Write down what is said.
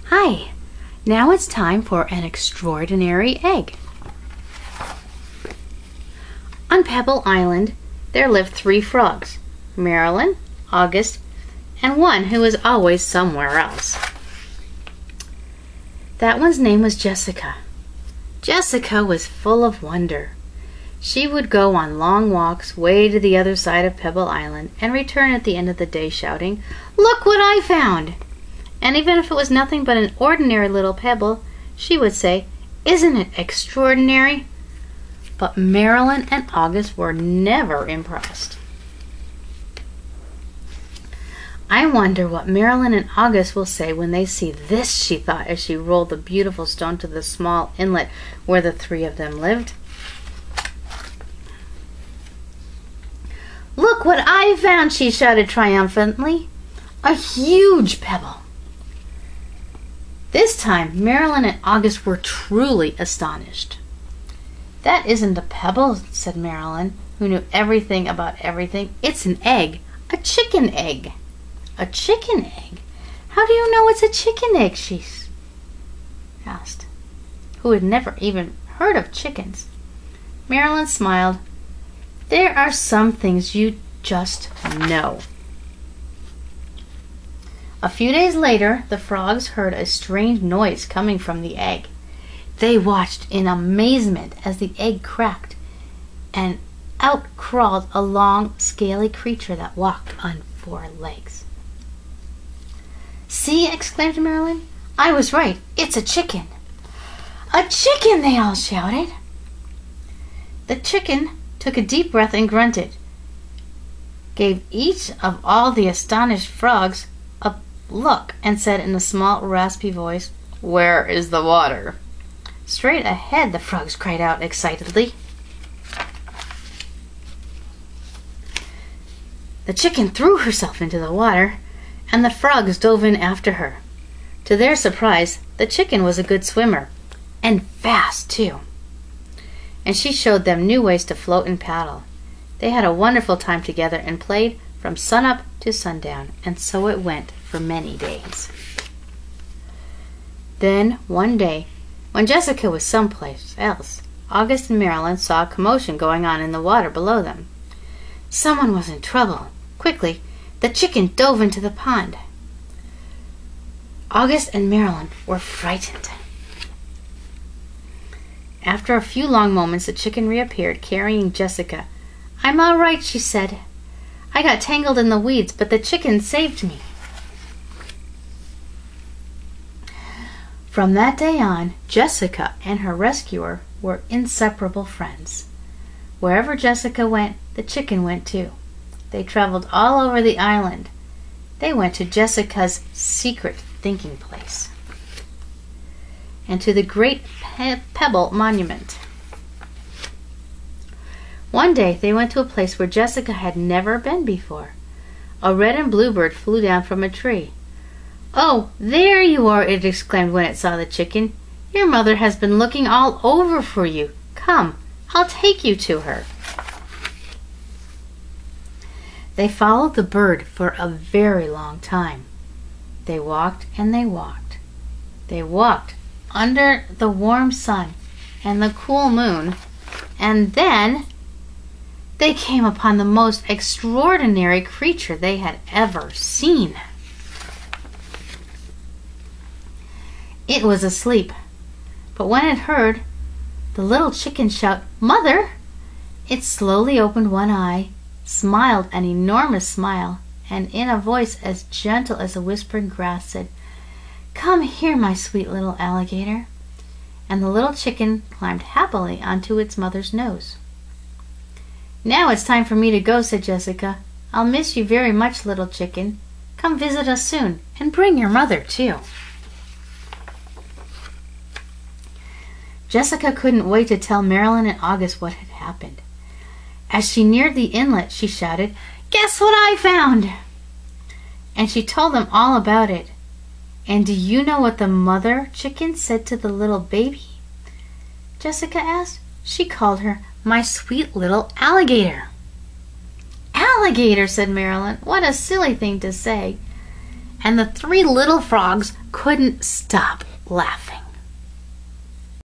Hi, now it's time for an extraordinary egg. On Pebble Island, there lived 3 frogs, Marilyn, August, and one who was always somewhere else. That one's name was Jessica. Jessica was full of wonder. She would go on long walks way to the other side of Pebble Island and return at the end of the day shouting, "Look what I found!" And even if it was nothing but an ordinary little pebble, she would say, "Isn't it extraordinary?" But Marilyn and August were never impressed. "I wonder what Marilyn and August will say when they see this," she thought as she rolled the beautiful stone to the small inlet where the 3 of them lived. "Look what I found!" she shouted triumphantly. "A huge pebble!" This time, Marilyn and August were truly astonished. "That isn't a pebble," said Marilyn, who knew everything about everything. "It's an egg, a chicken egg." "A chicken egg? How do you know it's a chicken egg?" she asked, who had never even heard of chickens. Marilyn smiled. "There are some things you just know." A few days later, the frogs heard a strange noise coming from the egg. They watched in amazement as the egg cracked, and out crawled a long, scaly creature that walked on 4 legs. "See," exclaimed Marilyn, "I was right. It's a chicken." "A chicken!" they all shouted. The chicken took a deep breath and grunted, gave each of all the astonished frogs a look, and said in a small, raspy voice, "Where is the water?" "Straight ahead," the frogs cried out excitedly. The chicken threw herself into the water, and the frogs dove in after her. To their surprise, the chicken was a good swimmer, and fast too. And she showed them new ways to float and paddle. They had a wonderful time together and played from sunup to sundown, and so it went for many days. Then, one day, when Jessica was someplace else, August and Marilyn saw a commotion going on in the water below them. Someone was in trouble. Quickly, the chicken dove into the pond. August and Marilyn were frightened. After a few long moments, the chicken reappeared, carrying Jessica. "I'm all right," she said. "I got tangled in the weeds, but the chicken saved me." From that day on, Jessica and her rescuer were inseparable friends. Wherever Jessica went, the chicken went too. They traveled all over the island. They went to Jessica's secret thinking place and to the great Pebble Monument. One day they went to a place where Jessica had never been before. A red and blue bird flew down from a tree. "Oh, there you are!" it exclaimed when it saw the chicken. "Your mother has been looking all over for you. Come, I'll take you to her." They followed the bird for a very long time. They walked and they walked. They walked under the warm sun and the cool moon, and then they came upon the most extraordinary creature they had ever seen. It was asleep, but when it heard the little chicken shout, "Mother!" it slowly opened one eye, smiled an enormous smile, and in a voice as gentle as a whispering grass said, "Come here, my sweet little alligator." And the little chicken climbed happily onto its mother's nose. "Now it's time for me to go," said Jessica. "I'll miss you very much, little chicken. Come visit us soon, and bring your mother too." Jessica couldn't wait to tell Marilyn and August what had happened. As she neared the inlet, she shouted, "Guess what I found!" And she told them all about it. And do you know what the mother chicken said to the little baby? Jessica asked. She called her "my sweet little alligator." "Alligator," said Marilyn. "What a silly thing to say." and the three little frogs couldn't stop laughing.